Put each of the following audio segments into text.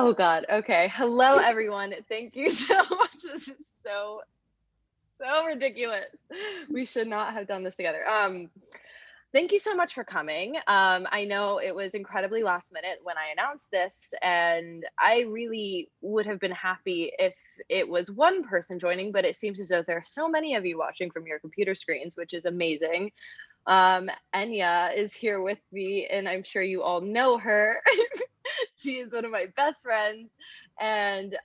Oh God. Okay. Hello, everyone. Thank you so much. This is so ridiculous. We should not have done this together. Thank you so much for coming. I know it was incredibly last minute when I announced this, and I really would have been happy if it was one person joining, but it seems as though there are so many of you watching from your computer screens, which is amazing. Enya is here with me, and I'm sure you all know her. She is one of my best friends, and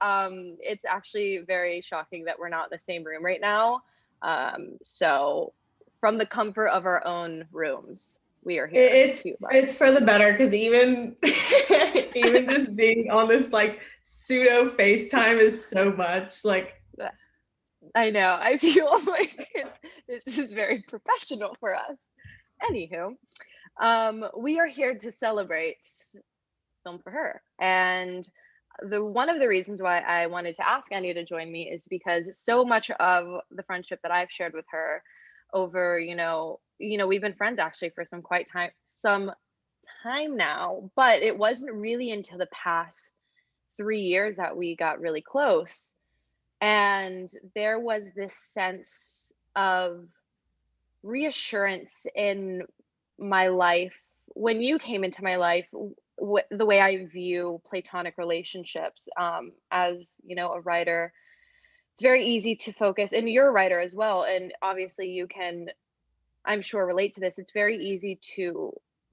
it's actually very shocking that we're not in the same room right now. So from the comfort of our own rooms, we are here. It's for the better, because even even just being on this like pseudo FaceTime is so much like. I know. I feel like this is very professional for us. Anywho, we are here to celebrate Film for Her, and one of the reasons why I wanted to ask Anya to join me is because so much of the friendship that I've shared with her over, we've been friends actually for some time now, but it wasn't really until the past 3 years that we got really close. And there was this sense of reassurance in my life when you came into my life, the way I view platonic relationships. As a writer, it's very easy to focus, and you're a writer as well, and obviously you can, I'm sure, relate to this. It's very easy to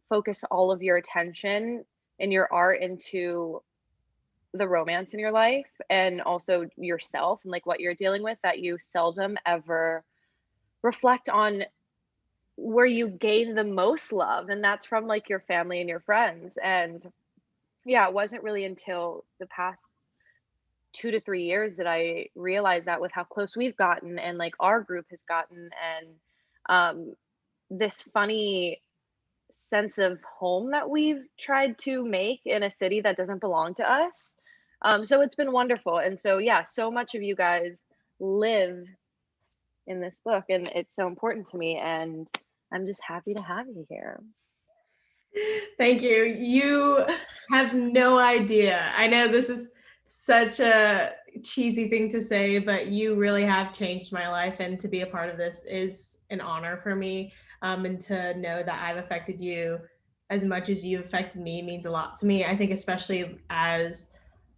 focus all of your attention and your art into the romance in your life and also yourself and like what you're dealing with, that you seldom ever reflect on where you gain the most love, and that's from like your family and your friends. And yeah, it wasn't really until the past 2 to 3 years that I realized that with how close we've gotten and like our group has gotten, and this funny sense of home that we've tried to make in a city that doesn't belong to us. So it's been wonderful. And so, yeah, so much of you guys live in this book, and it's so important to me. And I'm just happy to have you here. Thank you. You have no idea. I know this is such a cheesy thing to say, but you really have changed my life. And to be a part of this is an honor for me. And to know that I've affected you as much as you've affected me means a lot to me. I think especially as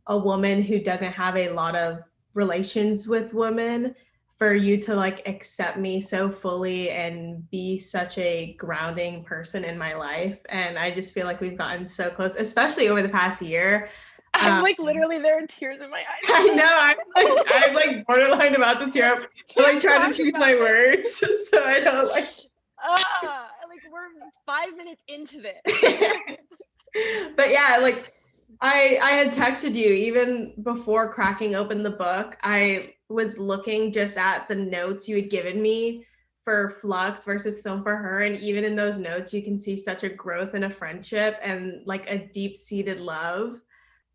a woman who doesn't have a lot of relations with women, for you to like accept me so fully and be such a grounding person in my life. And I just feel like we've gotten so close, especially over the past year. I'm like literally, there are tears in my eyes. I know. I'm like borderline about to tear up. I'm like trying to choose my words so I don't like. Like we're 5 minutes into this. But yeah, like I had texted you even before cracking open the book. I was looking just at the notes you had given me for Flux versus Film for Her, and even in those notes you can see such a growth in a friendship and like a deep-seated love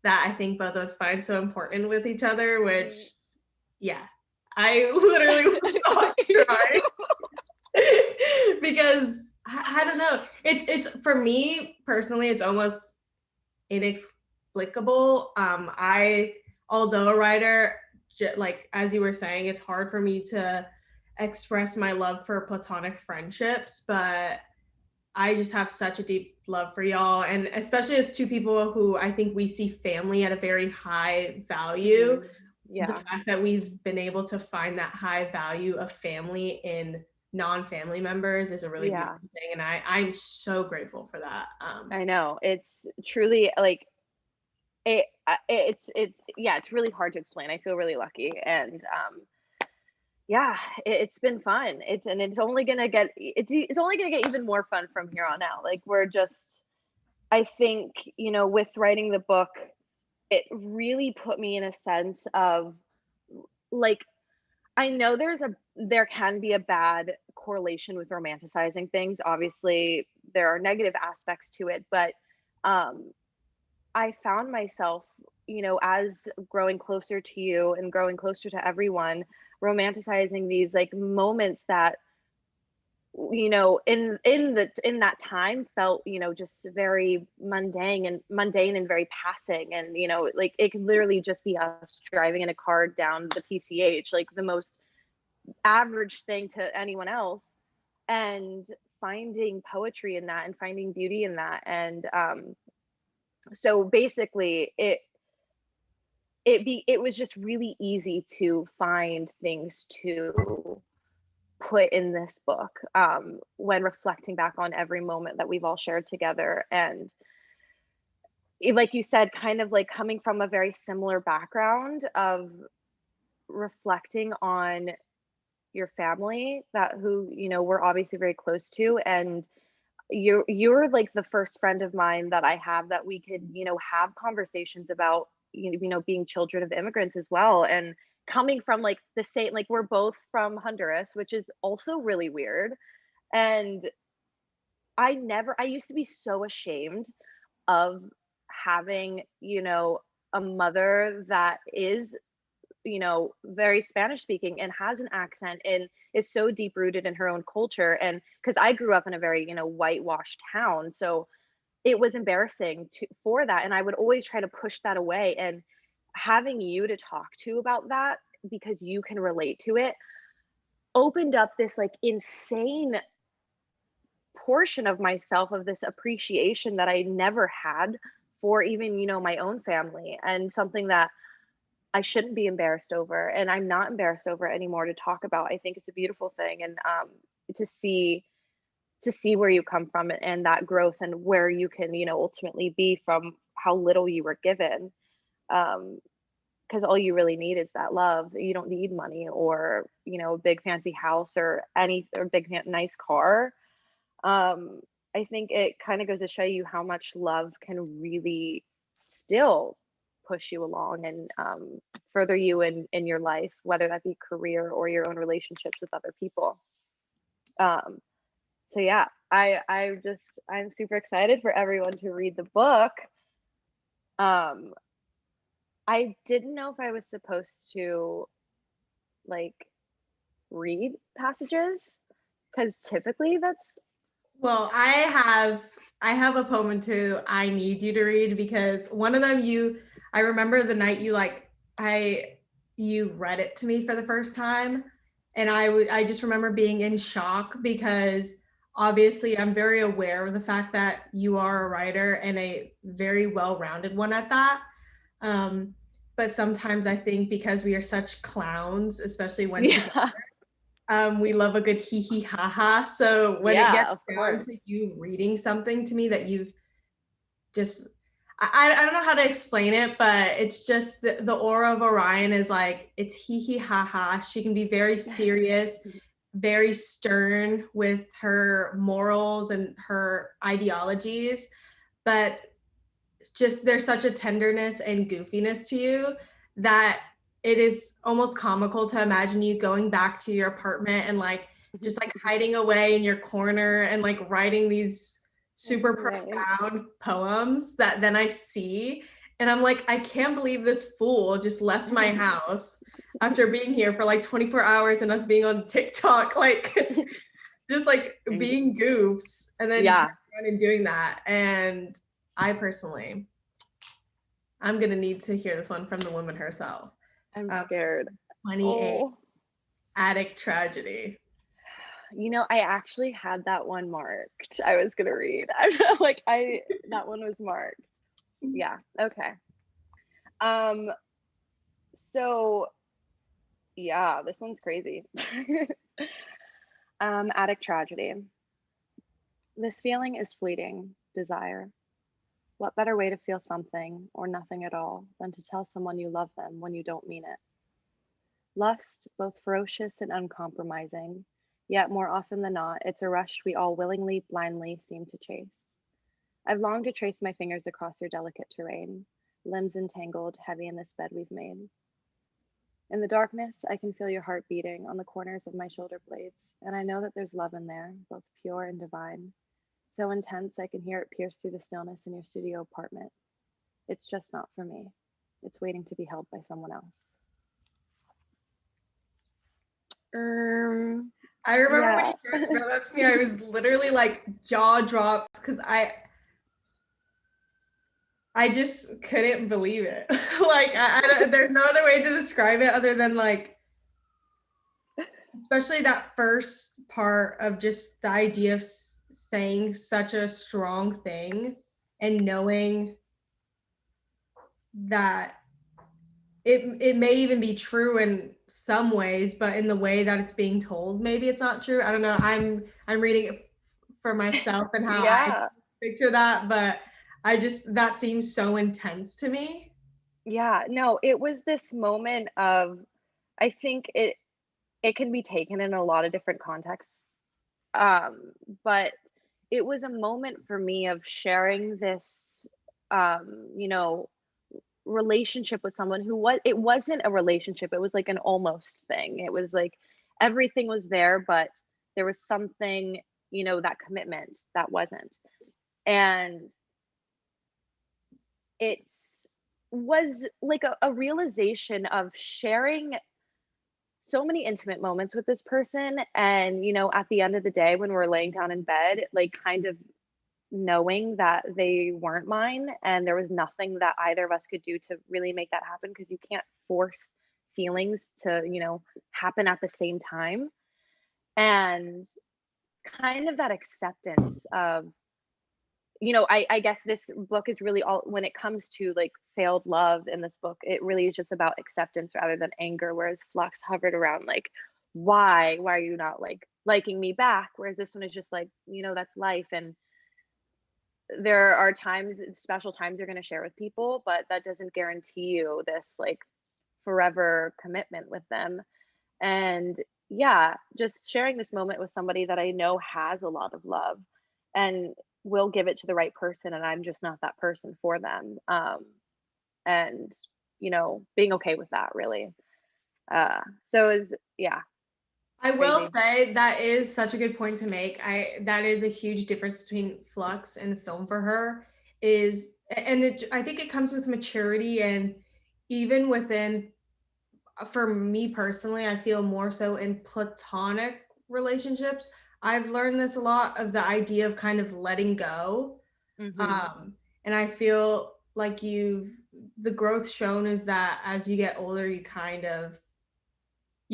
that I think both of us find so important with each other, which yeah, I literally was crying because I don't know, it's for me personally, it's almost inexplicable. Although a writer, like as you were saying, it's hard for me to express my love for platonic friendships, but I just have such a deep love for y'all, and especially as two people who I think we see family at a very high value. Yeah. The fact that we've been able to find that high value of family in non-family members is a really beautiful thing, and I'm so grateful for that. I know, it's truly like it's really hard to explain. I feel really lucky, and yeah, it's been fun. It's only gonna get even more fun from here on out. Like we're just, I think, with writing the book, it really put me in a sense of like, I know there can be a bad correlation with romanticizing things. Obviously, there are negative aspects to it, but I found myself, as growing closer to you and growing closer to everyone, romanticizing these like moments that you know, in that time felt, you know, just very mundane and very passing. And, you know, like it could literally just be us driving in a car down the PCH, like the most average thing to anyone else, and finding poetry in that and finding beauty in that. And so basically it was just really easy to find things to put in this book, when reflecting back on every moment that we've all shared together. And like you said, kind of like coming from a very similar background of reflecting on your family, that who, you know, we're obviously very close to. And you're like the first friend of mine that I have that we could, you know, have conversations about, you know, being children of immigrants as well. And coming from like the same, like we're both from Honduras, which is also really weird. And I used to be so ashamed of having, you know, a mother that is, you know, very Spanish speaking and has an accent and is so deep rooted in her own culture. And because I grew up in a very, you know, whitewashed town, so it was embarrassing for that. And I would always try to push that away. And having you to talk to about that, because you can relate to it, opened up this like insane portion of myself, of this appreciation that I never had for even, you know, my own family, and something that I shouldn't be embarrassed over, and I'm not embarrassed over it anymore to talk about. I think it's a beautiful thing. And to see where you come from and that growth, and where you can, you know, ultimately be from how little you were given. Because all you really need is that love. You don't need money or, you know, a big fancy house or nice car. I think it kind of goes to show you how much love can really still push you along and further you in your life, whether that be career or your own relationships with other people. Um, so yeah, I'm super excited for everyone to read the book. Um, I didn't know if I was supposed to like read passages, because typically that's Well, I have a poem too. I need you to read, because one of them I remember the night you read it to me for the first time, and I just remember being in shock, because obviously I'm very aware of the fact that you are a writer, and a very well-rounded one at that. Um, but sometimes I think because we are such clowns, especially when together, yeah. we love a good hee hee ha ha. So when it Yeah, gets of down course. to you reading something to me that you've just, I don't know how to explain it, but it's just the aura of Orion is like, it's hee hee ha ha. She can be very serious, very stern with her morals and her ideologies, but just there's such a tenderness and goofiness to you that it is almost comical to imagine you going back to your apartment and like just like hiding away in your corner and like writing these super Right. profound poems that then I see, and I'm like, I can't believe this fool just left my house after being here for like 24 hours and us being on TikTok, like just like being goofs, and then turning Yeah, around and doing that. And I personally, I'm gonna need to hear this one from the woman herself. I'm Um, scared. 28, Oh, Attic Tragedy. you know, I actually had that one marked. I was gonna read. I'm like, that one was marked. Yeah. Okay. Um. So yeah, this one's crazy. Attic tragedy. This feeling is fleeting. Desire. What better way to feel something or nothing at all than to tell someone you love them when you don't mean it? Lust, both ferocious and uncompromising, yet more often than not, it's a rush we all willingly, blindly seem to chase. I've longed to trace my fingers across your delicate terrain, limbs entangled, heavy in this bed we've made. In the darkness, I can feel your heart beating on the corners of my shoulder blades, and I know that there's love in there, both pure and divine. So intense, I can hear it pierce through the stillness in your studio apartment. It's just not for me. It's waiting to be held by someone else. Um, I remember when Yeah. you first read that to me, I was literally like jaw dropped because I just couldn't believe it. Like there's no other way to describe it other than like, especially that first part of just the idea of saying such a strong thing and knowing that it may even be true in some ways, but in the way that it's being told, maybe it's not true. I don't know. I'm reading it for myself and how I Yeah. picture that, but that seems so intense to me. Yeah. No, it was this moment of, I think it can be taken in a lot of different contexts. But it was a moment for me of sharing this, you know, relationship with someone who it wasn't a relationship, it was like an almost thing. It was like everything was there, but there was something, that commitment that wasn't. And it was like a realization of sharing so many intimate moments with this person. And, at the end of the day, when we're laying down in bed, like kind of knowing that they weren't mine and there was nothing that either of us could do to really make that happen, because you can't force feelings to, happen at the same time. And kind of that acceptance of, I guess this book is really all, when it comes to like failed love in this book, it really is just about acceptance rather than anger. Whereas Flux hovered around like, why are you not like liking me back? Whereas this one is just like, that's life. And there are times, special times you're going to share with people, but that doesn't guarantee you this like forever commitment with them. And yeah, just sharing this moment with somebody that I know has a lot of love and will give it to the right person, and I'm just not that person for them. And being okay with that, really. So is yeah, I will crazy. say that is such a good point to make. That is a huge difference between Flux and film for her is, and I think it comes with maturity and even within, for me personally, I feel more so in platonic relationships. I've learned this a lot of the idea of kind of letting go. Hmm. And I feel like the growth shown is that as you get older, you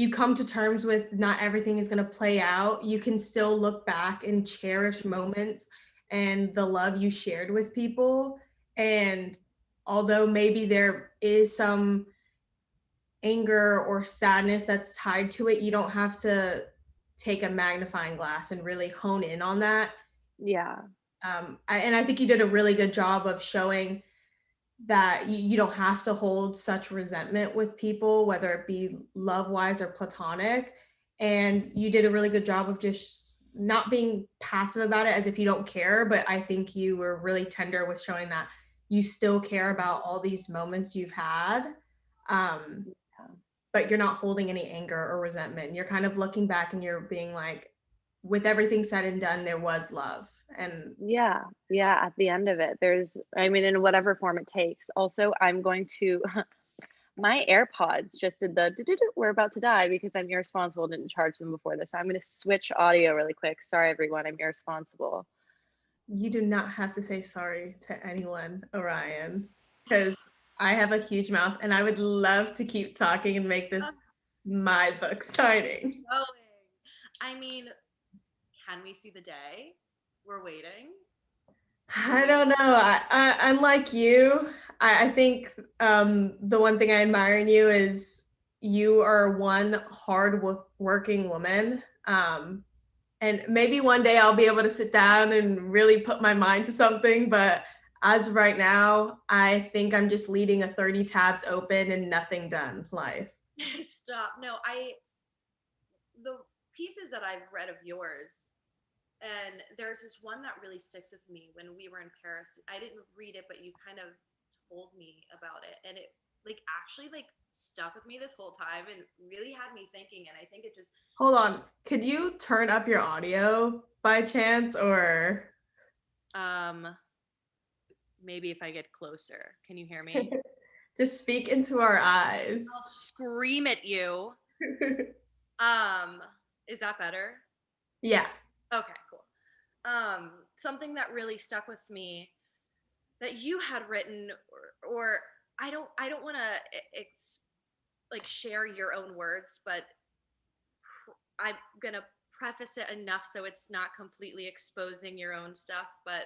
come to terms with not everything is going to play out. You can still look back and cherish moments and the love you shared with people. And although maybe there is some anger or sadness that's tied to it, you don't have to take a magnifying glass and really hone in on that. Yeah. And I think you did a really good job of showing that you don't have to hold such resentment with people, whether it be love wise or platonic. And you did a really good job of just not being passive about it as if you don't care. But I think you were really tender with showing that you still care about all these moments you've had. Um, but you're not holding any anger or resentment. You're kind of looking back and you're being like, with everything said and done, there was love. And Yeah, yeah, at the end of it, I mean, in whatever form it takes. Also, I'm going to, my AirPods just did the, we're about to die because I'm irresponsible, didn't charge them before this. So I'm going to switch audio really quick. Sorry, everyone, I'm irresponsible. you do not have to say sorry to anyone, Orion, because I have a huge mouth and I would love to keep talking and make this my book signing. Going. I mean, can we see the day? We're waiting. I don't know. I'm like you. I think the one thing I admire in you is you are one working woman. And maybe one day I'll be able to sit down and really put my mind to something. But as of right now, I think I'm just leading a 30 tabs open and nothing done life. Stop. No, the pieces that I've read of yours, and there's this one that really sticks with me when we were in Paris. I didn't read it, but you kind of told me about it, and it like actually like stuck with me this whole time and really had me thinking. And I think it just Hold on. Could you turn up your audio by chance or um maybe if I get closer, can you hear me? just speak into our eyes? I'll scream at you. Um, Is that better? Yeah. Okay, cool. Something that really stuck with me that you had written, or I don't want to like share your own words, but I'm gonna preface it enough so it's not completely exposing your own stuff. But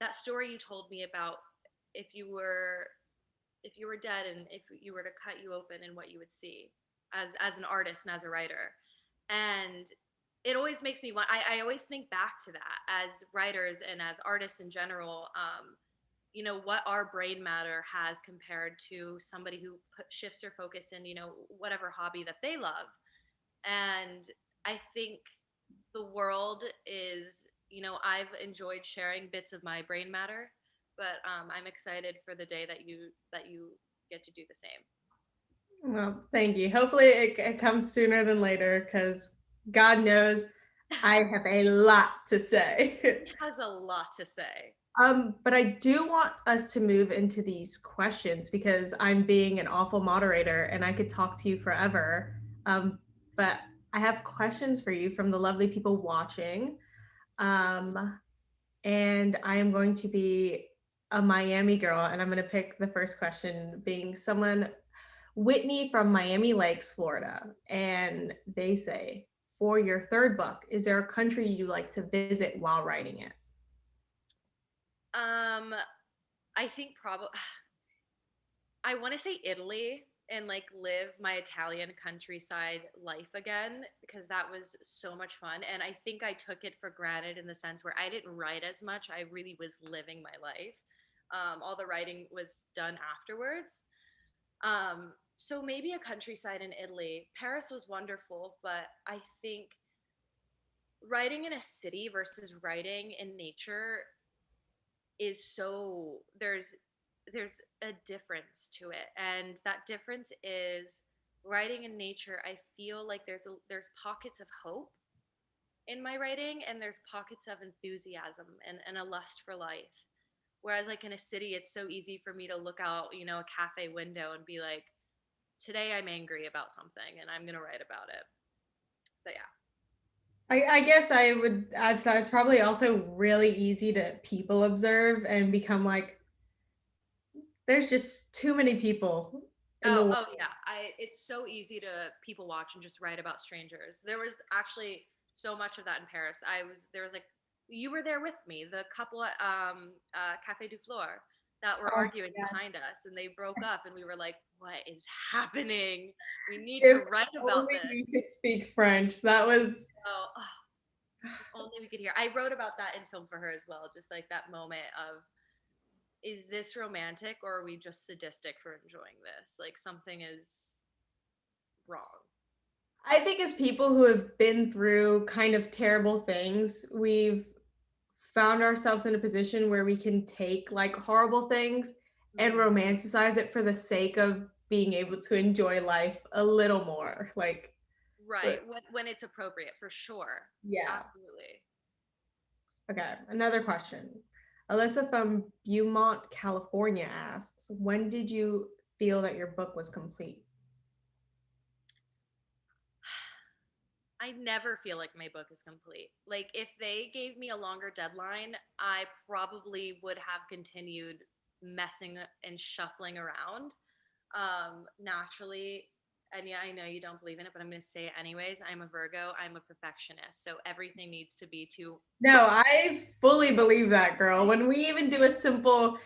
that story you told me about if you were if you were dead and if you were to cut you open and what you would see as an artist and as a writer, and it always makes me want. I always think back to that as writers and as artists in general. What our brain matter has compared to somebody who shifts their focus in whatever hobby that they love. And I think the world is, I've enjoyed sharing bits of my brain matter, but I'm excited for the day that you get to do the same. Well, thank you. Hopefully it comes sooner than later because God knows I have a lot to say. It has a lot to say. But I do want us to move into these questions because I'm being an awful moderator and I could talk to you forever. But I have questions for you from the lovely people watching. And I am going to be a Miami girl, and I'm going to pick the first question being someone, Whitney from Miami Lakes, Florida. And they say, for your third book, is there a country you like to visit while writing it? I think probably I want to say Italy and like live my Italian countryside life again because that was so much fun. And I think I took it for granted in the sense where I didn't write as much. I really was living my life. All the writing was done afterwards. So maybe a countryside in Italy. Paris was wonderful, but I think writing in a city versus writing in nature is so there's a difference to it, and that difference is writing in nature. I feel like there's pockets of hope in my writing, and there's pockets of enthusiasm and a lust for life. Whereas like in a city, it's so easy for me to look out, a cafe window and be like, today I'm angry about something and I'm gonna write about it. So yeah. I guess I would add to that. It's probably also really easy to people observe and become like, there's just too many people in the Oh, world. oh yeah. It's so easy to people watch and just write about strangers. There was actually so much of that in Paris. There was like you were there with me, the couple at Café du Fleur that were Oh, arguing yeah. behind us, and they broke up and we were like, what is happening? We need to If write about only this. we could speak French. That was If only we could hear. I wrote about that in Film for Her as well, just like that moment of, is this romantic or are we just sadistic for enjoying this? Like something is wrong. I think as people who have been through kind of terrible things, we've found ourselves in a position where we can take like horrible things and Mhm. romanticize it for the sake of being able to enjoy life a little more. Like, Right. When it's appropriate, for sure. yeah. Absolutely. Okay, another question. Alyssa from Beaumont, California asks, when did you feel that your book was complete? I never feel like my book is complete. Like if they gave me a longer deadline, I probably would have continued messing and shuffling around. Naturally, and yeah, I know you don't believe in it, but I'm going to say it anyways. I'm a Virgo. I'm a perfectionist. So everything needs to be to. No, I fully believe that, girl. When we even do a simple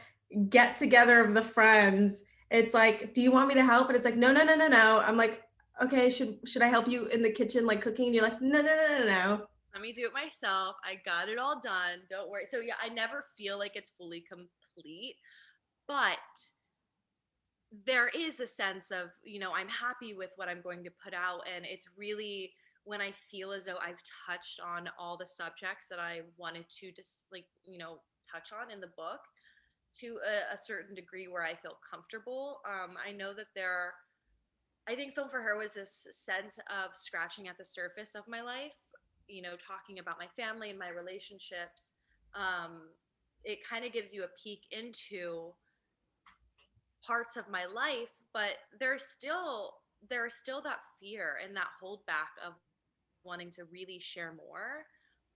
get together of the friends, it's like, do you want me to help? And it's like, no, no, no, no, no. I'm like, okay, should I help you in the kitchen, like cooking? And you're like, no, no, no, no, no. Let me do it myself. I got it all done. Don't worry. So yeah, I never feel like it's fully complete, but there is a sense of, I'm happy with what I'm going to put out. And it's really when I feel as though I've touched on all the subjects that I wanted to just like, touch on in the book to a certain degree where I feel comfortable. I know that I think Film for Her was this sense of scratching at the surface of my life, talking about my family and my relationships. It kind of gives you a peek into parts of my life, but there's still that fear and that holdback of wanting to really share more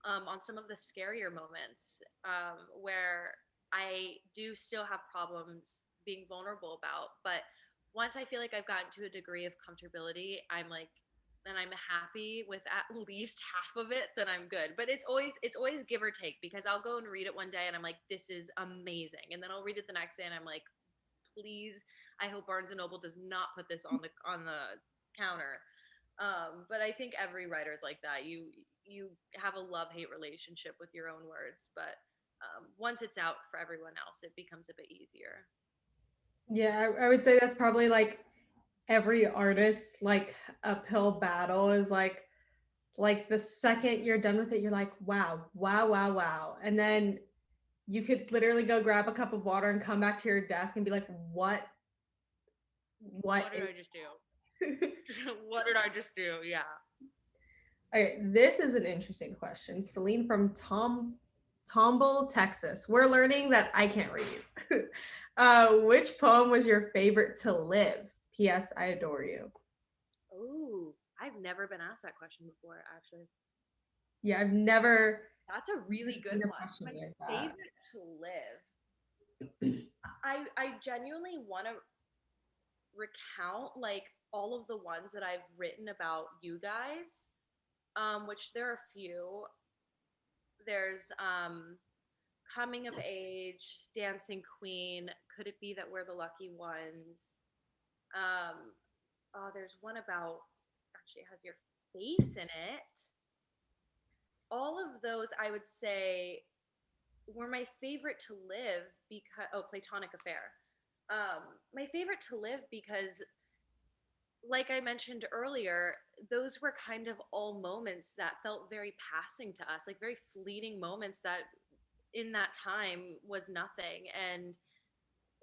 on some of the scarier moments where I do still have problems being vulnerable about. But once I feel like I've gotten to a degree of comfortability, I'm like, and I'm happy with at least half of it, then I'm good. But it's always give or take, because I'll go and read it one day and I'm like, this is amazing, and then I'll read it the next day and I'm like, please, I hope Barnes and Noble does not put this on the counter. But I think every writer is like that. You have a love-hate relationship with your own words, but once it's out for everyone else, it becomes a bit easier. Yeah, I would say that's probably like every artist's like uphill battle is like the second you're done with it, you're like, wow, wow, wow, wow. And then you could literally go grab a cup of water and come back to your desk and be like, what What did is I just do? What did I just do? Yeah. Okay, this is an interesting question. Celine from Tomball, Texas. We're learning that I can't read. Which poem was your favorite to live? P.S. I adore you. Oh, I've never been asked that question before, actually. Yeah, I've never That's a really good seen a one. question My like that. favorite to live. I genuinely want to recount like all of the ones that I've written about you guys, which there are a few. There's coming of age, dancing queen. Could it be that we're the lucky ones? Um, oh, there's one about actually it has your face in it. All of those I would say were my favorite to live because platonic affair. My favorite to live because like I mentioned earlier, those were kind of all moments that felt very passing to us, like very fleeting moments that in that time was nothing. And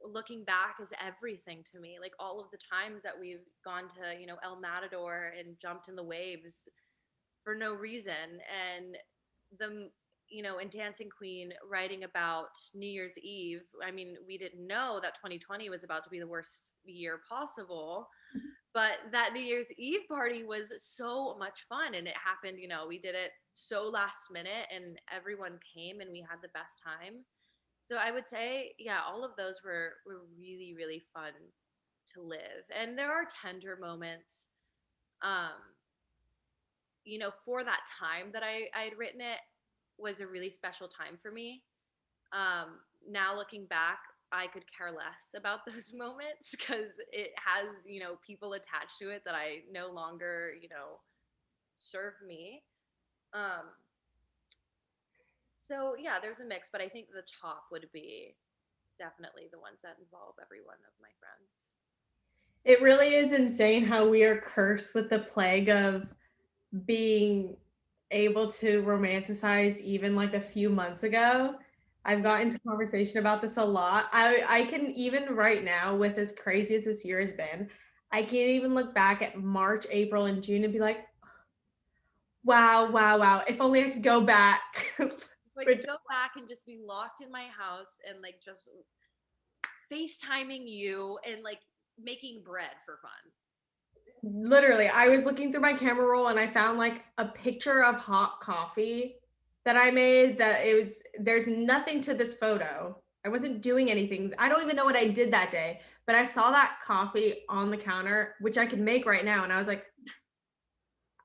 looking back is everything to me. Like all of the times that we've gone to, El Matador and jumped in the waves for no reason. And the in Dancing Queen, writing about New Year's Eve, I mean, we didn't know that 2020 was about to be the worst year possible, but that New Year's Eve party was so much fun, and it happened, we did it so last minute and everyone came and we had the best time. So I would say, yeah, all of those were really, really fun to live. And there are tender moments. Um, for that time that I had written it was a really special time for me. Now looking back, I could care less about those moments because it has, people attached to it that I no longer, serve me. Um, so yeah, there's a mix, but I think the top would be definitely the ones that involve every one of my friends. It really is insane how we are cursed with the plague of being able to romanticize even like a few months ago. I've gotten into conversation about this a lot. I can even right now, with as crazy as this year has been, I can't even look back at March, April, and June and be like, wow, wow, wow. If only I could go back. If I could go back and just be locked in my house and like just FaceTiming you and like making bread for fun. Literally, I was looking through my camera roll and I found like a picture of hot coffee that I made that there's nothing to this photo. I wasn't doing anything. I don't even know what I did that day, but I saw that coffee on the counter, which I could make right now. And I was like,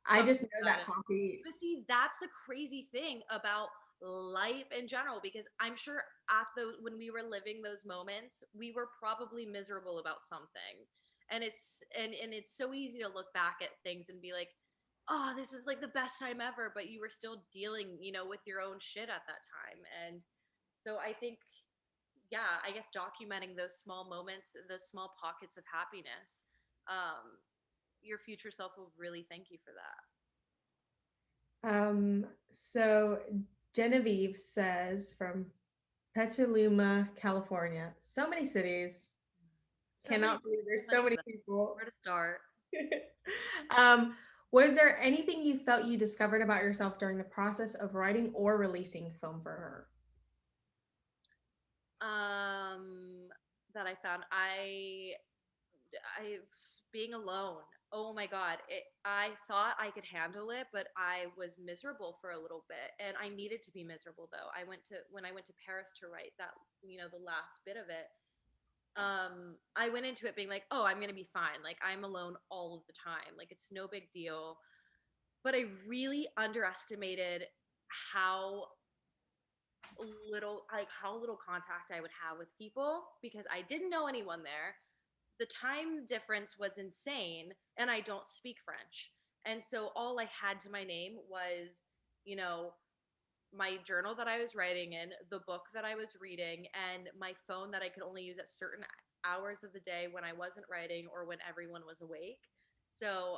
I just know that coffee. But see, that's the crazy thing about life in general, because I'm sure when we were living those moments, we were probably miserable about something. And it's so easy to look back at things and be like, oh, this was like the best time ever, but you were still dealing, with your own shit at that time. And so I think, yeah, I guess documenting those small moments, those small pockets of happiness, your future self will really thank you for that. So Genevieve says from Petaluma, California. So many cities. Cannot believe there's so many people. Where to start? Was there anything you felt you discovered about yourself during the process of writing or releasing Film for Her? That I found I being alone. Oh my God. I thought I could handle it, but I was miserable for a little bit. And I needed to be miserable though. When I went to Paris to write that, the last bit of it, I went into it being like, oh, I'm going to be fine. Like, I'm alone all of the time. Like, it's no big deal. But I really underestimated how how little contact I would have with people because I didn't know anyone there. The time difference was insane, and I don't speak French. And so all I had to my name was, you know, my journal that I was writing in, the book that I was reading, and my phone that I could only use at certain hours of the day when I wasn't writing or when everyone was awake. So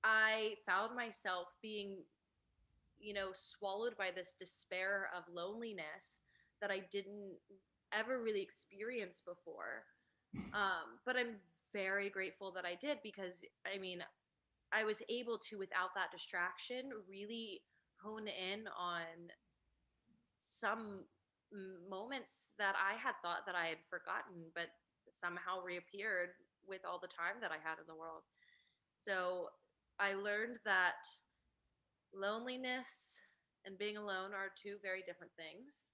I found myself being, swallowed by this despair of loneliness that I didn't ever really experience before. But I'm very grateful that I did because, I mean, I was able to, without that distraction, really hone in on some moments that I had thought that I had forgotten, but somehow reappeared with all the time that I had in the world. So I learned that loneliness and being alone are two very different things.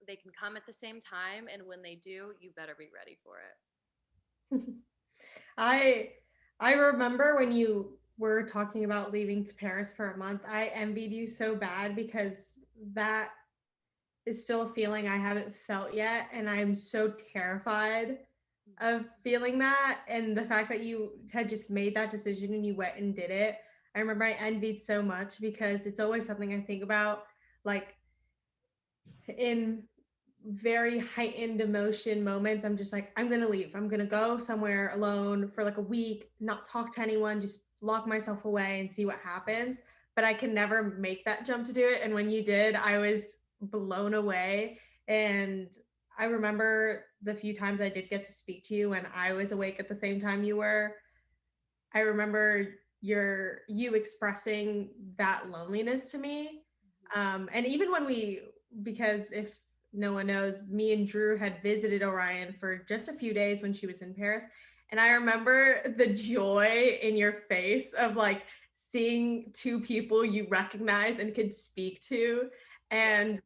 They can come at the same time, and when they do, you better be ready for it. I I remember when you were talking about leaving to Paris for a month, I envied you so bad because that is still a feeling I haven't felt yet, and I'm so terrified of feeling that, and the fact that you had just made that decision and you went and did it. I remember I envied so much because it's always something I think about, like in very heightened emotion moments. I'm just like, I'm gonna leave. I'm gonna go somewhere alone for like a week, not talk to anyone, just lock myself away and see what happens. But I can never make that jump to do it. And when you did, I was blown away. And I remember the few times I did get to speak to you and I was awake at the same time you were. I remember you expressing that loneliness to me. And even when because if no one knows, me and Drew had visited Orion for just a few days when she was in Paris. And I remember the joy in your face of like seeing two people you recognize and could speak to. And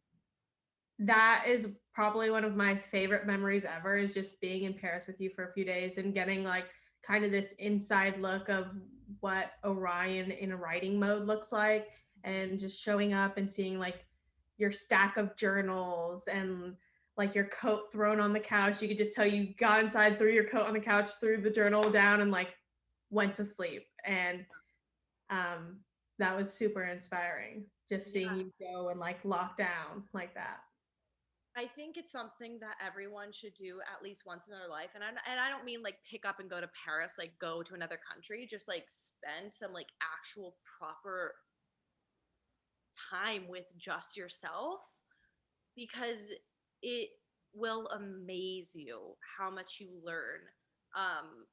that is probably one of my favorite memories ever, is just being in Paris with you for a few days and getting like kind of this inside look of what Orion in a writing mode looks like, and just showing up and seeing like your stack of journals and like your coat thrown on the couch. You could just tell you got inside, threw your coat on the couch, threw the journal down, and like went to sleep. And um, that was super inspiring, just seeing Yeah. you go and like lock down like that. I think it's something that everyone should do at least once in their life. And I don't mean like pick up and go to Paris, like go to another country, just like spend some like actual proper time with just yourself because it will amaze you how much you learn. Um,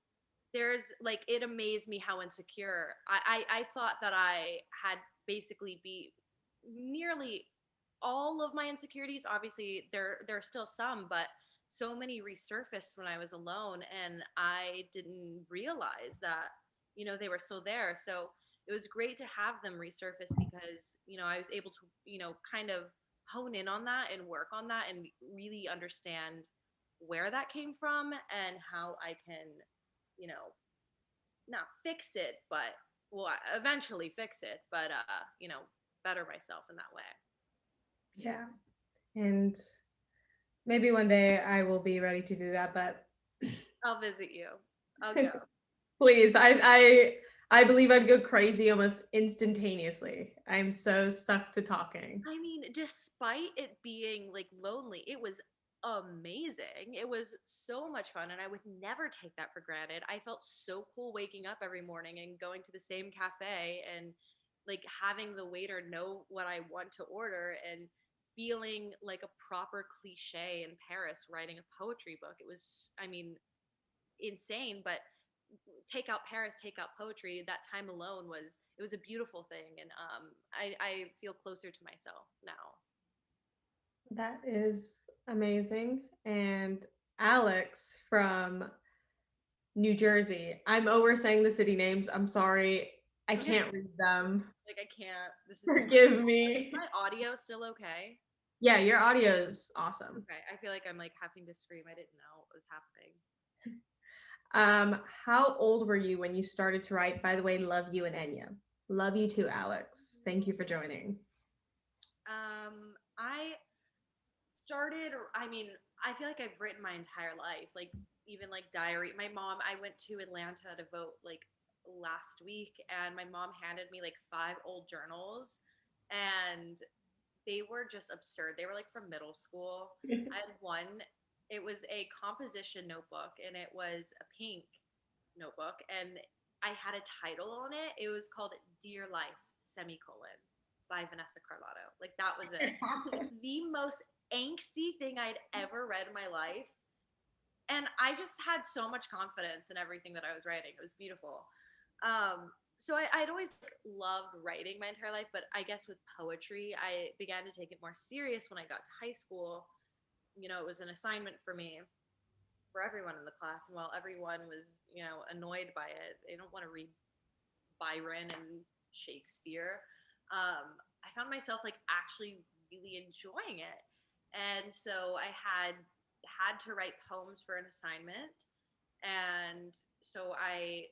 there's like it amazed me how insecure I thought that I had basically be nearly all of my insecurities. Obviously there are still some, but so many resurfaced when I was alone, and I didn't realize that they were still there. So it was great to have them resurface because I was able to kind of hone in on that and work on that and really understand where that came from and how I can you know not fix it, but well, eventually fix it, but better myself in that way. Yeah. And maybe one day I will be ready to do that, but I'll visit you. I'll go. please, I believe I'd go crazy almost instantaneously. I'm so stuck to talking. I mean, despite it being like lonely, it was amazing. It was so much fun, and I would never take that for granted. I felt so cool waking up every morning and going to the same cafe and like having the waiter know what I want to order and feeling like a proper cliche in Paris writing a poetry book. It was, I mean, insane, but take out Paris, take out poetry. That time alone was a beautiful thing, and I feel closer to myself now. That is amazing. And Alex from New Jersey. I'm over saying the city names. I'm sorry. I can't read them. Like, I can't. This is Forgive Is me. my audio still okay? Yeah, your audio is awesome. Okay. I feel like I'm like having to scream. I didn't know what was happening. How old were you when you started to write? By the way, love you and Enya. Love you too, Alex. Thank you for joining. I started, I mean, I feel like I've written my entire life, like even like diary. My mom, I went to Atlanta to vote like last week, and my mom handed me like 5 old journals, and they were just absurd. They were like from middle school. I had one, it was a composition notebook, and it was a pink notebook, and I had a title on it. It was called Dear Life, semicolon, by Vanessa Carlotto. Like, that was it. Like, the most angsty thing I'd ever read in my life. And I just had so much confidence in everything that I was writing. It was beautiful. So I'd always loved writing my entire life, but I guess with poetry, I began to take it more serious when I got to high school. You know, it was an assignment for me, for everyone in the class. And while everyone was, you know, annoyed by it, they don't want to read Byron and Shakespeare. I found myself like actually really enjoying it. And so I had to write poems for an assignment. And so I,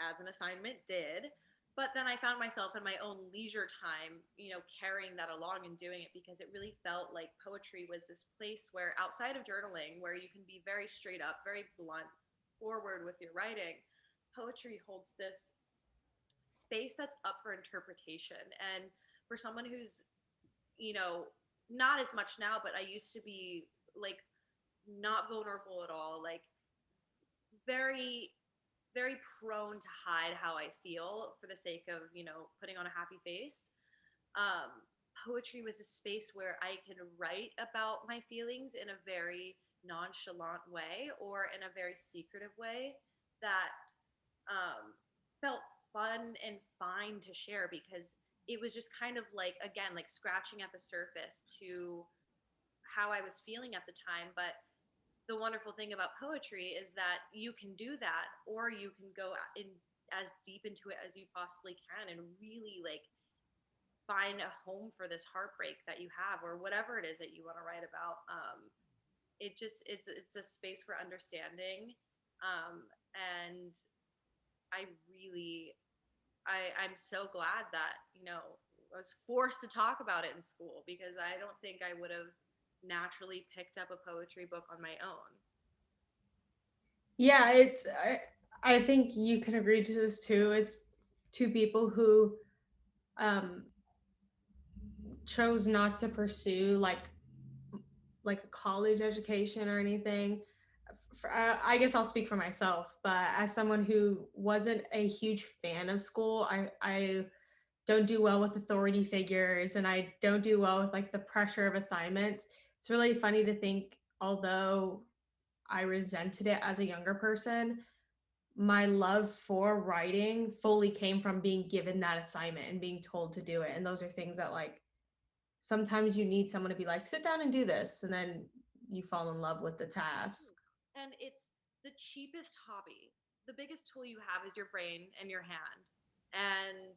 as an assignment, did. But then I found myself in my own leisure time, you know, carrying that along and doing it, because it really felt like poetry was this place where, outside of journaling, where you can be very straight up, very blunt, forward with your writing, poetry holds this space that's up for interpretation. And for someone who's, you know, not as much now, but I used to be like not vulnerable at all, like very, very prone to hide how I feel for the sake of, you know, putting on a happy face. Um, Poetry was a space where I could write about my feelings in a very nonchalant way, or in a very secretive way that felt fun and fine to share, because it was just kind of like, again, like scratching at the surface to how I was feeling at the time. But the wonderful thing about poetry is that you can do that, or you can go in as deep into it as you possibly can, and really like find a home for this heartbreak that you have, or whatever it is that you want to write about. It just, it's a space for understanding. And I really, I'm so glad that, you know, I was forced to talk about it in school, because I don't think I would have naturally picked up a poetry book on my own. Yeah, I think you can agree to this too, as two people who um chose not to pursue like a college education or anything. I guess I'll speak for myself, but as someone who wasn't a huge fan of school, I don't do well with authority figures, and I don't do well with like the pressure of assignments. It's really funny to think, although I resented it as a younger person, my love for writing fully came from being given that assignment and being told to do it. And those are things that, like, sometimes you need someone to be like, sit down and do this, and then you fall in love with the task. And it's the cheapest hobby. The biggest tool you have is your brain and your hand. And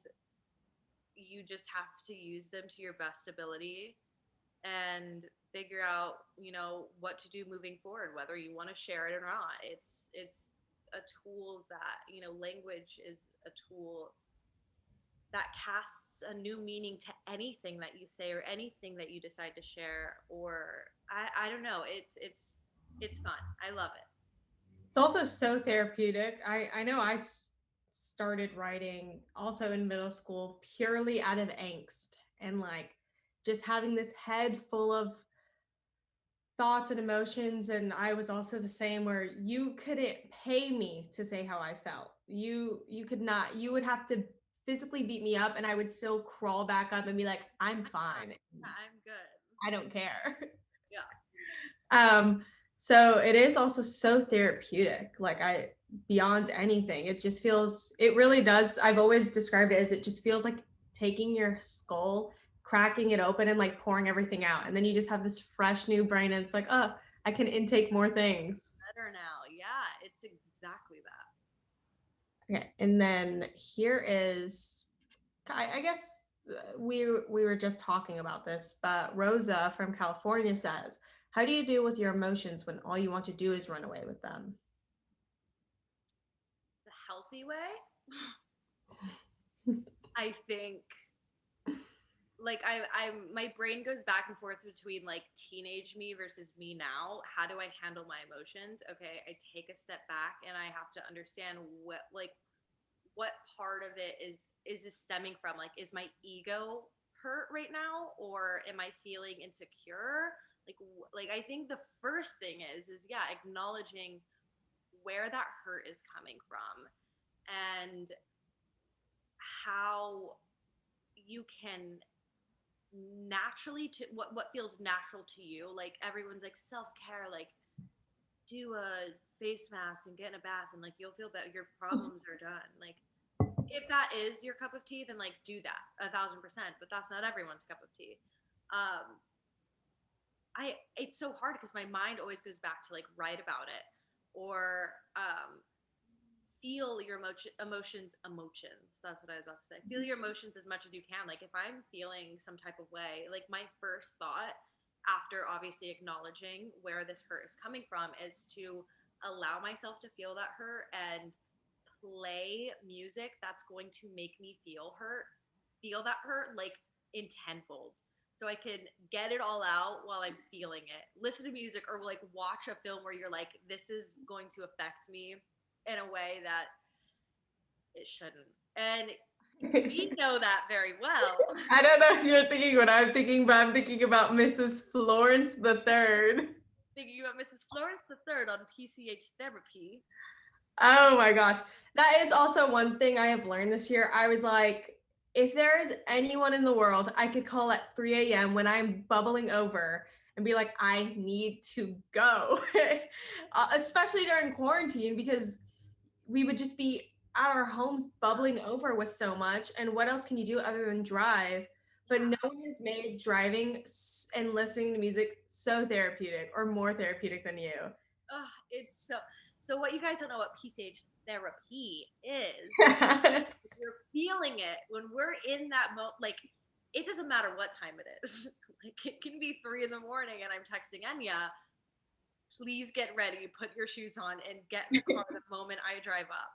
you just have to use them to your best ability, and figure out, you know, what to do moving forward, whether you want to share it or not. It's a tool that, you know, language is a tool that casts a new meaning to anything that you say, or anything that you decide to share. Or I don't know, it's fun. I love it. It's also so therapeutic. I know started writing also in middle school purely out of angst and like just having this head full of thoughts and emotions. And I was also the same, where you couldn't pay me to say how I felt. You could not. You would have to physically beat me up, and I would still crawl back up and be like, I'm fine. I'm good. I don't care. Yeah. So it is also so therapeutic. Like, I beyond anything, it just feels, it really does. I've always described it as, it just feels like taking your skull, cracking it open, and like pouring everything out, and then you just have this fresh new brain, and it's like, oh, I can intake more things. Better now. Yeah, it's exactly that. Okay, and then here is, I guess we were just talking about this, but Rosa from California says, "How do you deal with your emotions when all you want to do is run away with them?" The healthy way, I think. Like my brain goes back and forth between like teenage me versus me now. How do I handle my emotions? Okay, I take a step back and I have to understand what part of it is this stemming from? Like, is my ego hurt right now, or am I feeling insecure? Like I think the first thing is yeah, acknowledging where that hurt is coming from and how you can naturally to what feels natural to you. Like everyone's like self-care, like do a face mask and get in a bath and like you'll feel better, your problems are done. Like if that is your cup of tea, then like do that 1,000%, but that's not everyone's cup of tea. I It's so hard because my mind always goes back to like write about it or feel your emotions. That's what I was about to say. Feel your emotions as much as you can. Like if I'm feeling some type of way, like my first thought after obviously acknowledging where this hurt is coming from is to allow myself to feel that hurt and play music that's going to make me feel that hurt like in tenfold. So I can get it all out while I'm feeling it. Listen to music or like watch a film where you're like, this is going to affect me in a way that it shouldn't. And we know that very well. I don't know if you're thinking what I'm thinking, but I'm thinking about Mrs. Florence the Third. Thinking about Mrs. Florence the Third on PCH therapy. Oh my gosh. That is also one thing I have learned this year. I was like, if there is anyone in the world I could call at 3 a.m. when I'm bubbling over and be like, I need to go, especially during quarantine, because we would just be at our homes bubbling over with so much. And what else can you do other than drive? But no one has made driving and listening to music so therapeutic or more therapeutic than you. Oh, it's so what you guys don't know what PCH therapy is. You're feeling it when we're in that like it doesn't matter what time it is. Like it can be 3 a.m. and I'm texting Enya, please get ready, put your shoes on and get in the car the moment I drive up.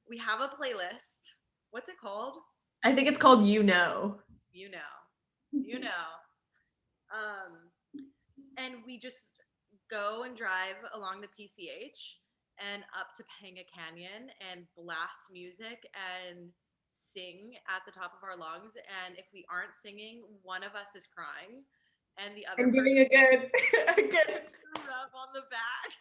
We have a playlist. What's it called? I think it's called You Know. You know. And we just go and drive along the PCH and up to Panga Canyon and blast music and sing at the top of our lungs. And if we aren't singing, one of us is crying and the other I'm giving a good rub on the back.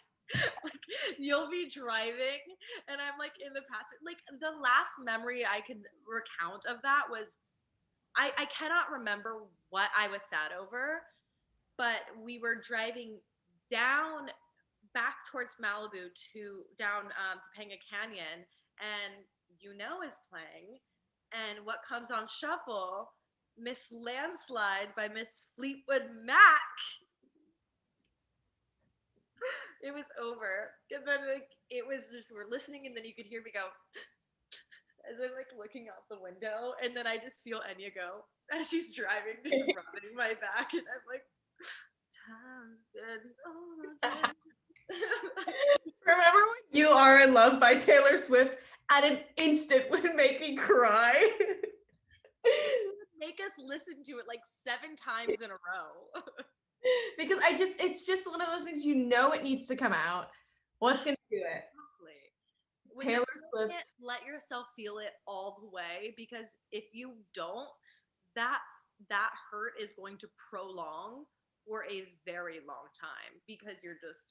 Like you'll be driving and I'm like in the passenger. Like the last memory I can recount of that was I cannot remember what I was sad over, but we were driving down back towards Malibu to Panga Canyon, and You Know is playing, and what comes on shuffle? Miss Landslide by Miss Fleetwood Mac. It was over, and then like it was just we're listening, and then you could hear me go as I'm like looking out the window, and then I just feel Enya go as she's driving, just rubbing my back, and I'm like, time's been all Remember when You Are in Love by Taylor Swift at an instant would make me cry? Make us listen to it like 7 times in a row. Because it's just one of those things, you know, it needs to come out. What's going to do it? When Taylor Swift. Let yourself feel it all the way, because if you don't, that hurt is going to prolong for a very long time because you're just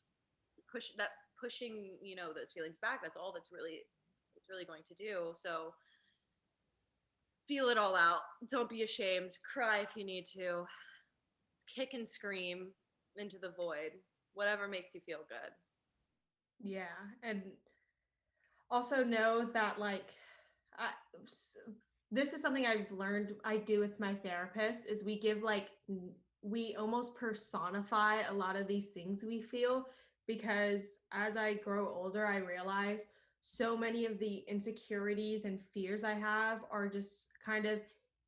pushing, you know, those feelings back. That's all it's really going to do. So feel it all out. Don't be ashamed. Cry if you need to. Kick and scream into the void. Whatever makes you feel good. Yeah, and also know that this is something I've learned I do with my therapist is we almost personify a lot of these things we feel because as I grow older, I realize so many of the insecurities and fears I have are just kind of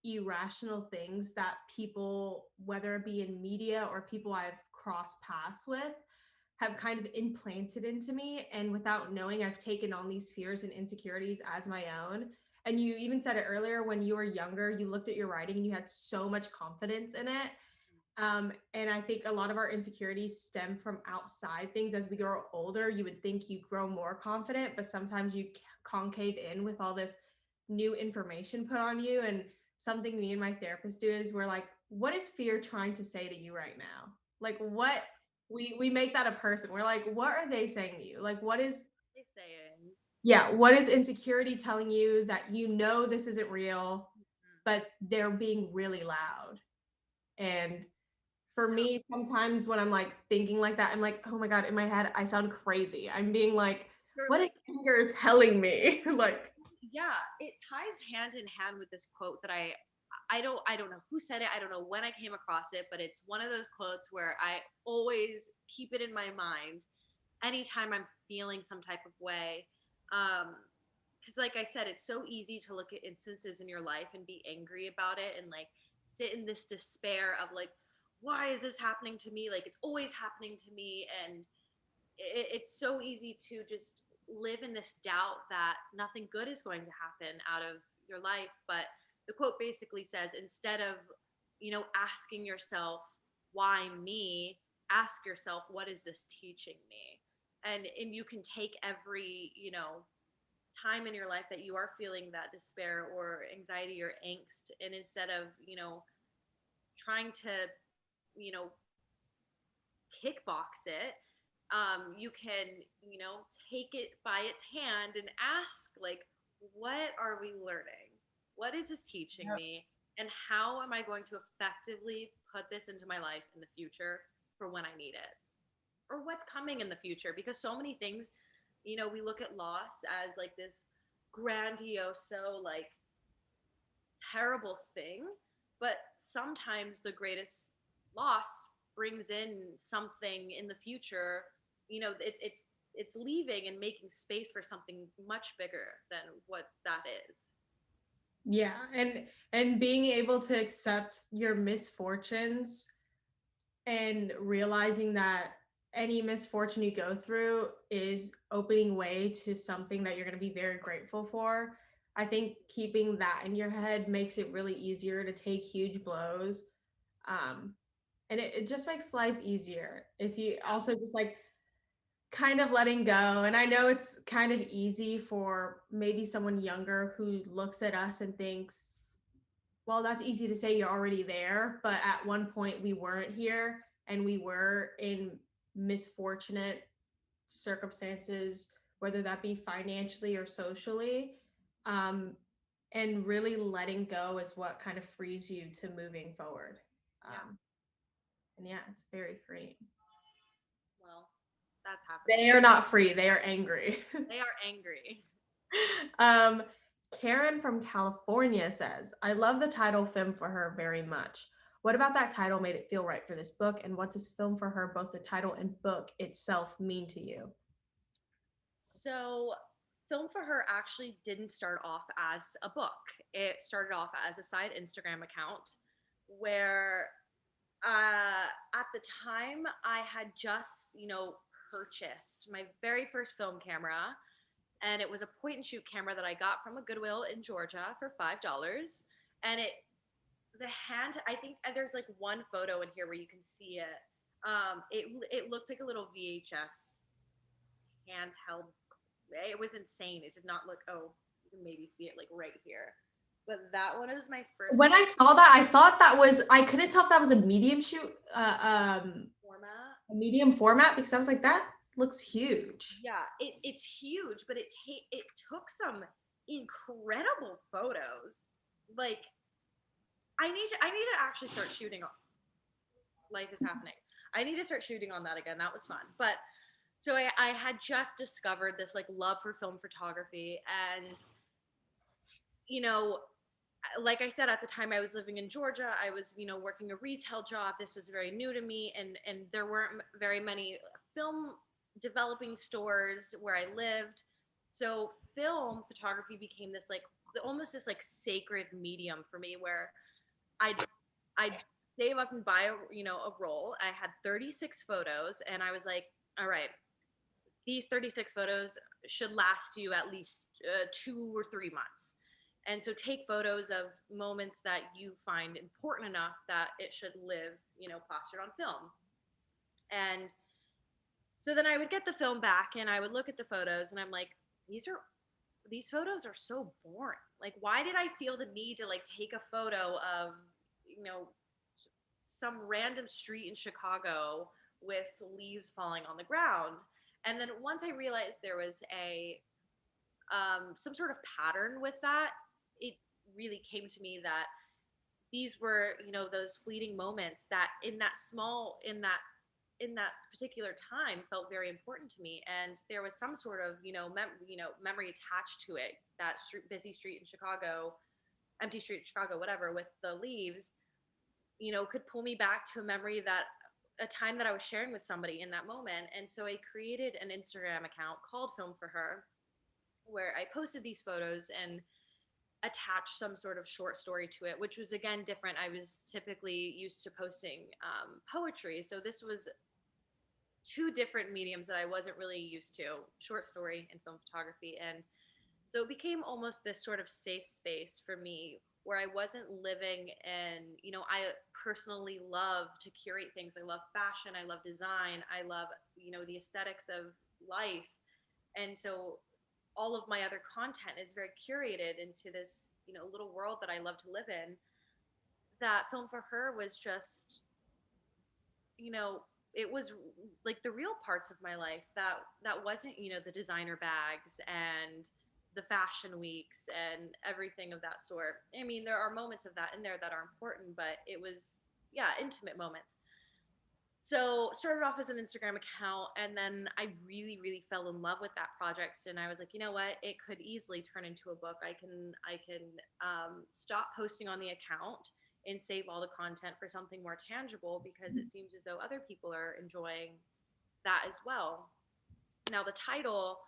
irrational things that people, whether it be in media or people I've crossed paths with, have kind of implanted into me. And without knowing, I've taken on these fears and insecurities as my own. And you even said it earlier, when you were younger, you looked at your writing and you had so much confidence in it. And I think a lot of our insecurities stem from outside things. As we grow older, you would think you grow more confident, but sometimes you concave in with all this new information put on you. And something me and my therapist do is we're like, what is fear trying to say to you right now? Like, what we make that a person. We're like, what are they saying to you? Like, what is They saying. yeah, what is insecurity telling you that you know this isn't real, but they're being really loud? And for me, sometimes when I'm like thinking like that, I'm like, oh my God, in my head, I sound crazy. I'm being like, You're what like, is anger telling me? Like, yeah, it ties hand in hand with this quote that I don't know who said it. I don't know when I came across it, but it's one of those quotes where I always keep it in my mind anytime I'm feeling some type of way. Because like I said, it's so easy to look at instances in your life and be angry about it and like sit in this despair of like, why is this happening to me? Like it's always happening to me. And it's so easy to just live in this doubt that nothing good is going to happen out of your life. But the quote basically says, instead of, asking yourself, why me? Ask yourself, what is this teaching me? And you can take every, time in your life that you are feeling that despair or anxiety or angst, and instead of, trying to, you know, kickbox it, you can, take it by its hand and ask, like, what are we learning? What is this teaching me? And how am I going to effectively put this into my life in the future for when I need it? Or what's coming in the future? Because so many things, we look at loss as like this grandiose, so like terrible thing. But sometimes the greatest loss brings in something in the future. It's leaving and making space for something much bigger than what that is. yeah, and being able to accept your misfortunes and realizing that any misfortune you go through is opening way to something that you're going to be very grateful for. I think keeping that in your head makes it really easier to take huge blows. And it just makes life easier if you also just like kind of letting go. And I know it's kind of easy for maybe someone younger who looks at us and thinks, well, that's easy to say, you're already there. But at one point, we weren't here and we were in misfortunate circumstances, whether that be financially or socially. Um, and really letting go is what kind of frees you to moving forward. And yeah, it's very freeing. Well, that's happening. They are not free, they are angry. They are angry. um, Karen from California says, I love the title Film for Her very much. What about that title made it feel right for this book? And what does Film for Her, both the title and book itself, mean to you? So, Film for Her actually didn't start off as a book. It started off as a side Instagram account where at the time I had just, purchased my very first film camera. And it was a point and shoot camera that I got from a Goodwill in Georgia for $5. And the hand, I think there's like one photo in here where you can see it. It looked like a little VHS handheld. It was insane. It did not look, oh, you can maybe see it like right here. But that one was my first. When I saw that, I thought that was, I couldn't tell if that was a medium shoot, Format. a medium format, because I was like, that looks huge. Yeah, it's huge, but it took some incredible photos. Like, I need to actually start shooting on. Life is happening. I need to start shooting on that again. That was fun. But so I had just discovered this like love for film photography, and like I said, at the time I was living in Georgia, I was, working a retail job. This was very new to me, and there weren't very many film developing stores where I lived. So film photography became this like almost this like sacred medium for me where I'd save up and buy a roll. I had 36 photos and I was like, all right, these 36 photos should last you at least 2 or 3 months. And so take photos of moments that you find important enough that it should live, plastered on film. And so then I would get the film back and I would look at the photos and I'm like, these photos are so boring. Like, why did I feel the need to like take a photo of, some random street in Chicago with leaves falling on the ground? And then once I realized there was some sort of pattern with that, it really came to me that these were, those fleeting moments that in that particular time felt very important to me, and there was some sort of memory attached to it. That busy street in Chicago, empty street in Chicago, whatever, with the leaves, could pull me back to a memory that a time that I was sharing with somebody in that moment. And so I created an Instagram account called Film for Her, where I posted these photos and attached some sort of short story to it, which was again different. I was typically used to posting poetry, so this was two different mediums that I wasn't really used to: short story and film photography. And so it became almost this sort of safe space for me where I wasn't living in, I personally love to curate things. I love fashion, I love design, I love, the aesthetics of life. And so all of my other content is very curated into this, little world that I love to live in. That Film for Her was just, it was like the real parts of my life that wasn't, the designer bags and the fashion weeks and everything of that sort. I mean, there are moments of that in there that are important, but it was, yeah, intimate moments. So started off as an Instagram account, and then I really, really fell in love with that project. And I was like, you know what? It could easily turn into a book. I can stop posting on the account and save all the content for something more tangible, because it seems as though other people are enjoying that as well. Now the title,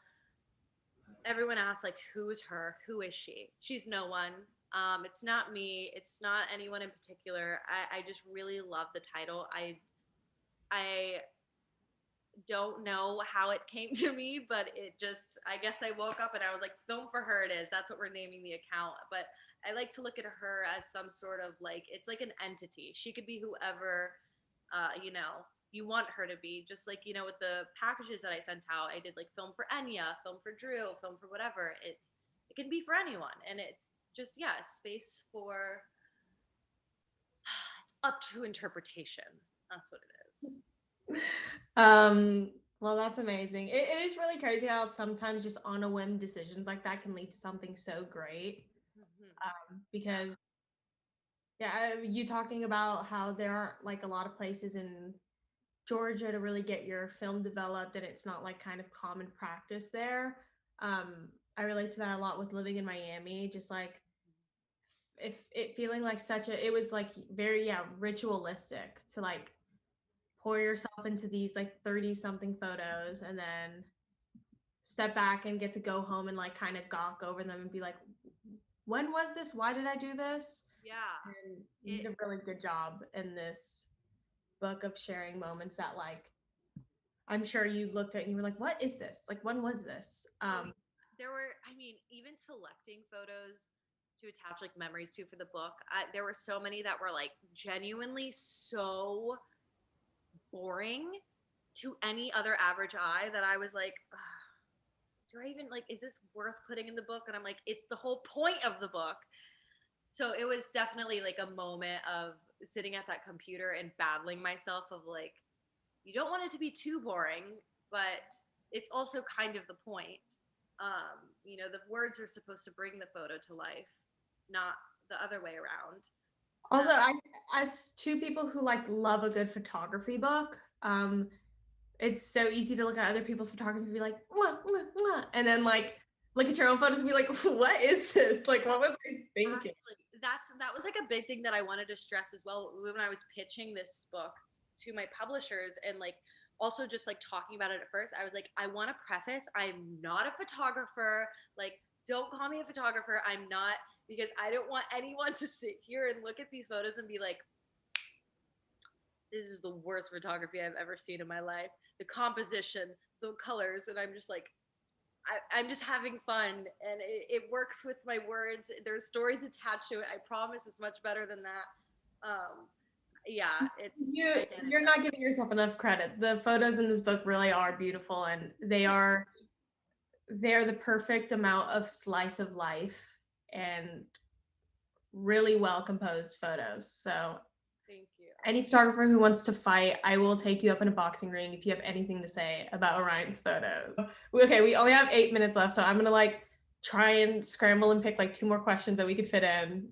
everyone asks like, who is her? Who is she? She's no one. It's not me. It's not anyone in particular. I just really love the title. I don't know how it came to me, but I guess I woke up and I was like, Film for Her it is. That's what we're naming the account. But I like to look at her as some sort of like, it's like an entity. She could be whoever, you want her to be. Just like, with the packages that I sent out, I did like Film for Enya, Film for Drew, Film for whatever. It can be for anyone. And it's just, yeah, space for, it's up to interpretation. That's what it is. Well, that's amazing. It is really crazy how sometimes just on a whim decisions like that can lead to something so great. Because you talking about how there aren't like a lot of places in Georgia to really get your film developed, and it's not like kind of common practice there. I relate to that a lot with living in Miami, just like if it feeling like it was like very ritualistic to like pour yourself into these like 30 something photos and then step back and get to go home and like kind of gawk over them and be like, when was this? Why did I do this? Yeah. And you did a really good job in this book of sharing moments that like I'm sure you looked at and you were like, what is this? Like, when was this? There were, even selecting photos to attach like memories to for the book, there were so many that were like genuinely so boring to any other average eye that I was like, do I even like, is this worth putting in the book? And I'm like, it's the whole point of the book. So it was definitely like a moment of sitting at that computer and battling myself of like, you don't want it to be too boring, but it's also kind of the point. The words are supposed to bring the photo to life, not the other way around. Although as two people who like love a good photography book, it's so easy to look at other people's photography and be like, mwah, mwah, mwah, and then like look at your own photos and be like, what is this? Like, what was I thinking? Actually, that was like a big thing that I wanted to stress as well when I was pitching this book to my publishers. And like also just like talking about it at first, I was like, I want to preface, I'm not a photographer. Like, don't call me a photographer. I'm not, because I don't want anyone to sit here and look at these photos and be like, this is the worst photography I've ever seen in my life. The composition, the colors, and I'm just like, I'm just having fun, and it works with my words. There's stories attached to it. I promise it's much better than that. Yeah, it's you're not giving yourself enough credit. The photos in this book really are beautiful, and they're the perfect amount of slice of life and really well composed photos. So thank you. any photographer who wants to fight, I will take you up in a boxing ring if you have anything to say about Orion's photos. Okay, we only have 8 minutes left, so I'm gonna like try and scramble and pick like 2 more questions that we could fit in.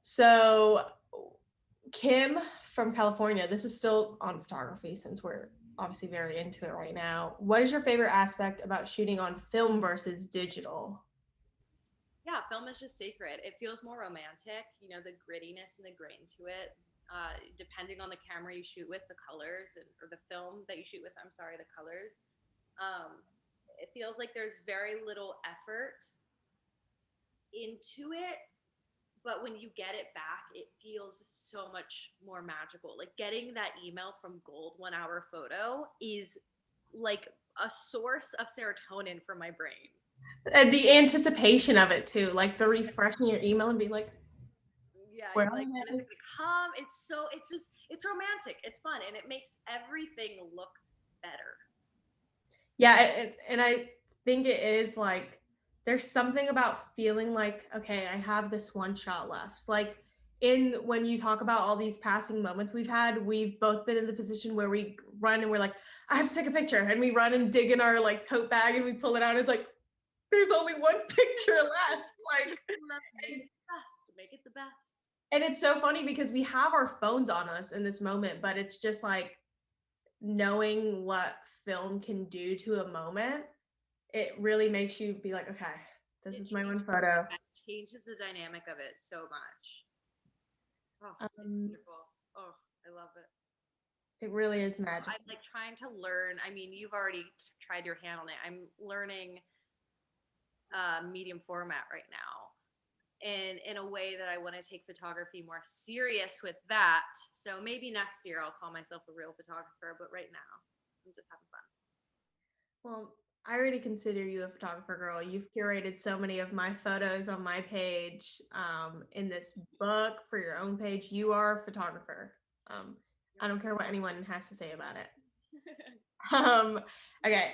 So Kim from California, this is still on photography since we're obviously very into it right now. What is your favorite aspect about shooting on film versus digital? Yeah, film is just sacred. It feels more romantic, you know, the grittiness and the grain to it. Depending on the camera you shoot with, the colors, or the film that you shoot with, I'm sorry, the colors. It feels like there's very little effort into it, but when you get it back, it feels so much more magical. Like getting that email from Gold 1 hour photo is like a source of serotonin for my brain. And the anticipation of it too, like the refreshing your email and being like, yeah, where like am I? it's like, it's romantic, it's fun, and it makes everything look better. Yeah, and I think it is like there's something about feeling like, okay, I have this one shot left. Like when you talk about all these passing moments we've both been in the position where we run and we're like, I have to take a picture, and we run and dig in our like tote bag and we pull it out. And it's like, there's only one picture left. Like, make it the best. And it's so funny because we have our phones on us in this moment, but it's just like knowing what film can do to a moment. It really makes you be like, okay, this is my one photo. It changes the dynamic of it so much. Oh, it's wonderful. Oh, I love it. It really is magic. I'm like trying to learn. I mean, you've already tried your hand on it. I'm learning medium format right now, and in a way that I want to take photography more serious with that. So maybe next year I'll call myself a real photographer, but right now I'm just having fun. Well, I already consider you a photographer, girl. You've curated so many of my photos on my page, in this book, for your own page. You are a photographer. I don't care what anyone has to say about it. Okay,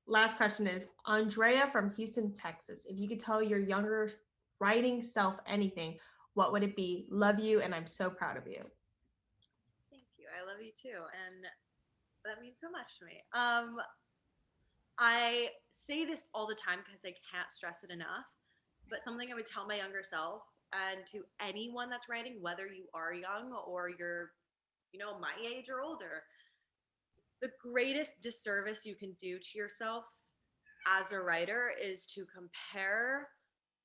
last question is Andrea from Houston, Texas. If you could tell your younger writing self anything, what would it be? Love you, and I'm so proud of you. Thank you. I love you too, and that means so much to me. I say this all the time because I can't stress it enough, but something I would tell my younger self, and to anyone that's writing, whether you are young or you're, you know, my age or older, the greatest disservice you can do to yourself as a writer is to compare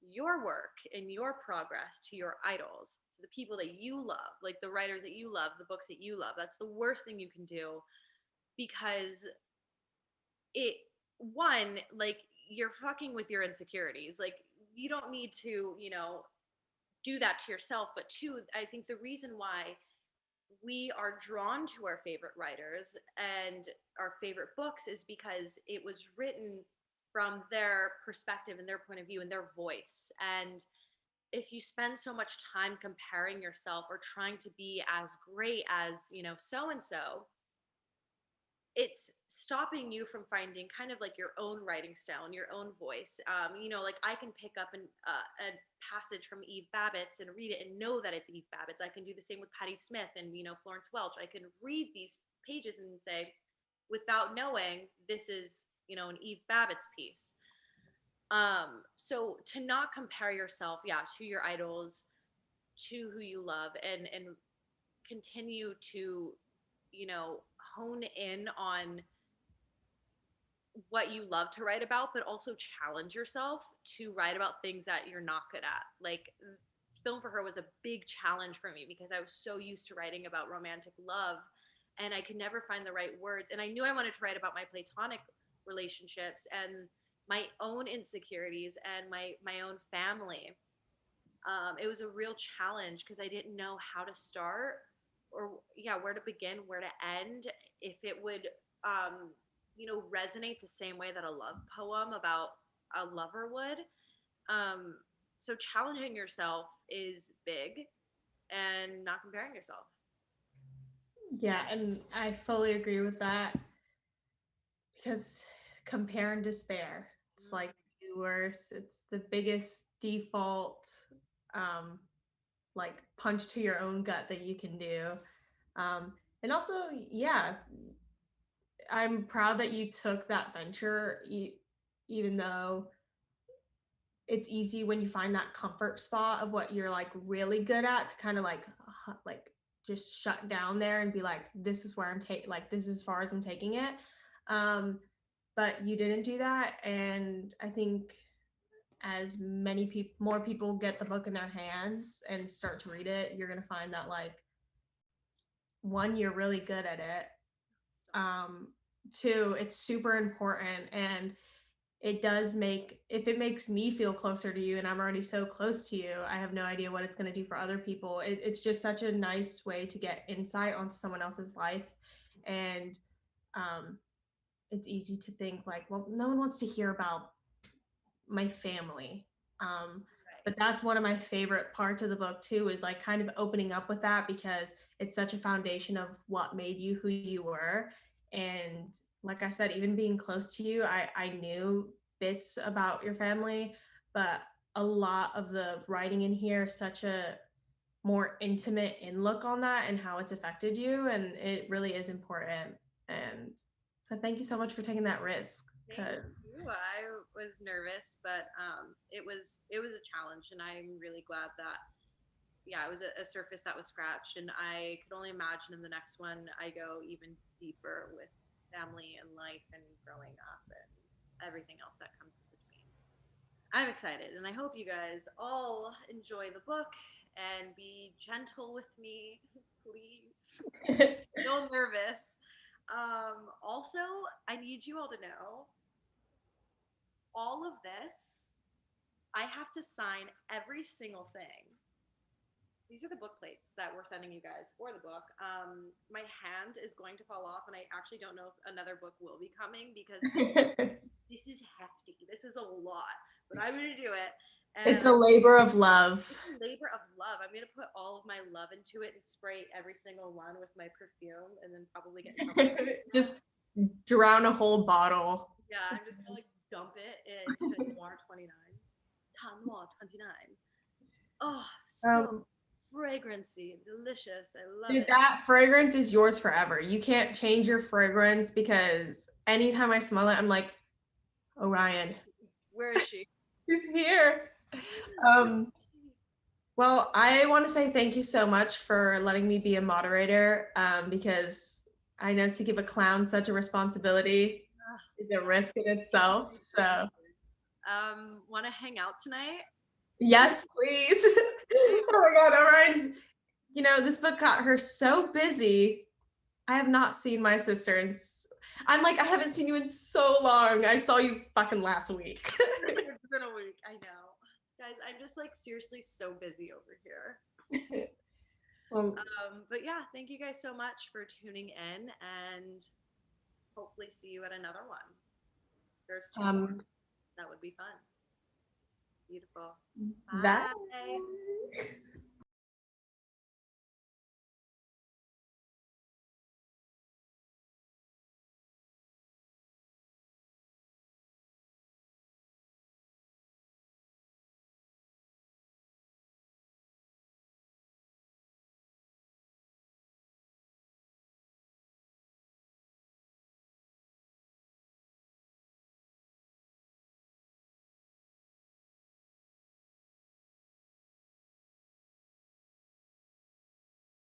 your work and your progress to your idols, to the people that you love, like the writers that you love, the books that you love. That's the worst thing you can do, because like, you're fucking with your insecurities. Like, you don't need to, you know, do that to yourself. But two, I think the reason why we are drawn to our favorite writers and our favorite books is because it was written from their perspective and their point of view and their voice. And if you spend so much time comparing yourself or trying to be as great as, you know, so and so, it's stopping you from finding kind of like your own writing style and your own voice. You know, like I can pick up a passage from Eve Babbitt's and read it and know that it's Eve Babbitt's. I can do the same with Patti Smith and, you know, Florence Welch. I can read these pages and say, without knowing, this is, you know, an Eve Babbitt's piece. So to not compare yourself, to your idols, to who you love, and continue to, you know, hone in on what you love to write about, but also challenge yourself to write about things that you're not good at. Like, Film for Her was a big challenge for me because I was so used to writing about romantic love and I could never find the right words. And I knew I wanted to write about my platonic relationships and my own insecurities and my own family. It was a real challenge because I didn't know how to start, or where to begin, where to end, if it would resonate the same way that a love poem about a lover would. So challenging yourself is big, and not comparing yourself. Yeah, and I fully agree with that, because compare and despair, it's like the worst. It's the biggest default like punch to your own gut that you can do. And also, yeah, I'm proud that you took that venture, even though it's easy when you find that comfort spot of what you're like really good at to kind of like just shut down there and be like, this is where I'm taking, like, this is as far as I'm taking it. But you didn't do that, and I think as many people, more people get the book in their hands and start to read it, you're gonna find that, like, one, you're really good at it. Two, it's super important, and it does make, if it makes me feel closer to you and I'm already so close to you, I have no idea what it's going to do for other people. It's just such a nice way to get insight onto someone else's life. And it's easy to think like, well, no one wants to hear about my family. But that's one of my favorite parts of the book too, is like kind of opening up with that, because it's such a foundation of what made you who you were. And like I said, even being close to you, I knew bits about your family, but a lot of the writing in here is such a more intimate in look on that and how it's affected you, and it really is important. And so thank you so much for taking that risk. Because I was nervous, but it was a challenge, and I'm really glad that it was a surface that was scratched, and I could only imagine in the next one I go even deeper with family and life and growing up and everything else that comes in between. I'm excited, and I hope you guys all enjoy the book and be gentle with me, please. Still nervous. Also, I need you all to know, all of this, I have to sign every single thing. These are the book plates that we're sending you guys for the book. My hand is going to fall off, and I actually don't know if another book will be coming, because this is hefty. This is a lot, but I'm going to do it. And it's a labor of love. It's a labor of love. I'm going to put all of my love into it and spray every single one with my perfume, and then probably get in trouble. Just drown a whole bottle. Yeah, I'm just going to like dump it into Noir 29. Noir 29. Oh, so fragrancy, delicious. I love it. That fragrance is yours forever. You can't change your fragrance, because anytime I smell it, I'm like, Orion. Where is she? She's here. Well, I want to say thank you so much for letting me be a moderator, because I know to give a clown such a responsibility is a risk in itself. So, want to hang out tonight? Yes, please. Oh my God, Orion's, this book got her so busy. I have not seen my sister, and I'm like, I haven't seen you in so long. I saw you fucking last week. It's been a week, I know. Guys, I'm just like seriously so busy over here. But yeah, thank you guys so much for tuning in, and hopefully see you at another one. There's 2 more. That would be fun. Beautiful. Bye.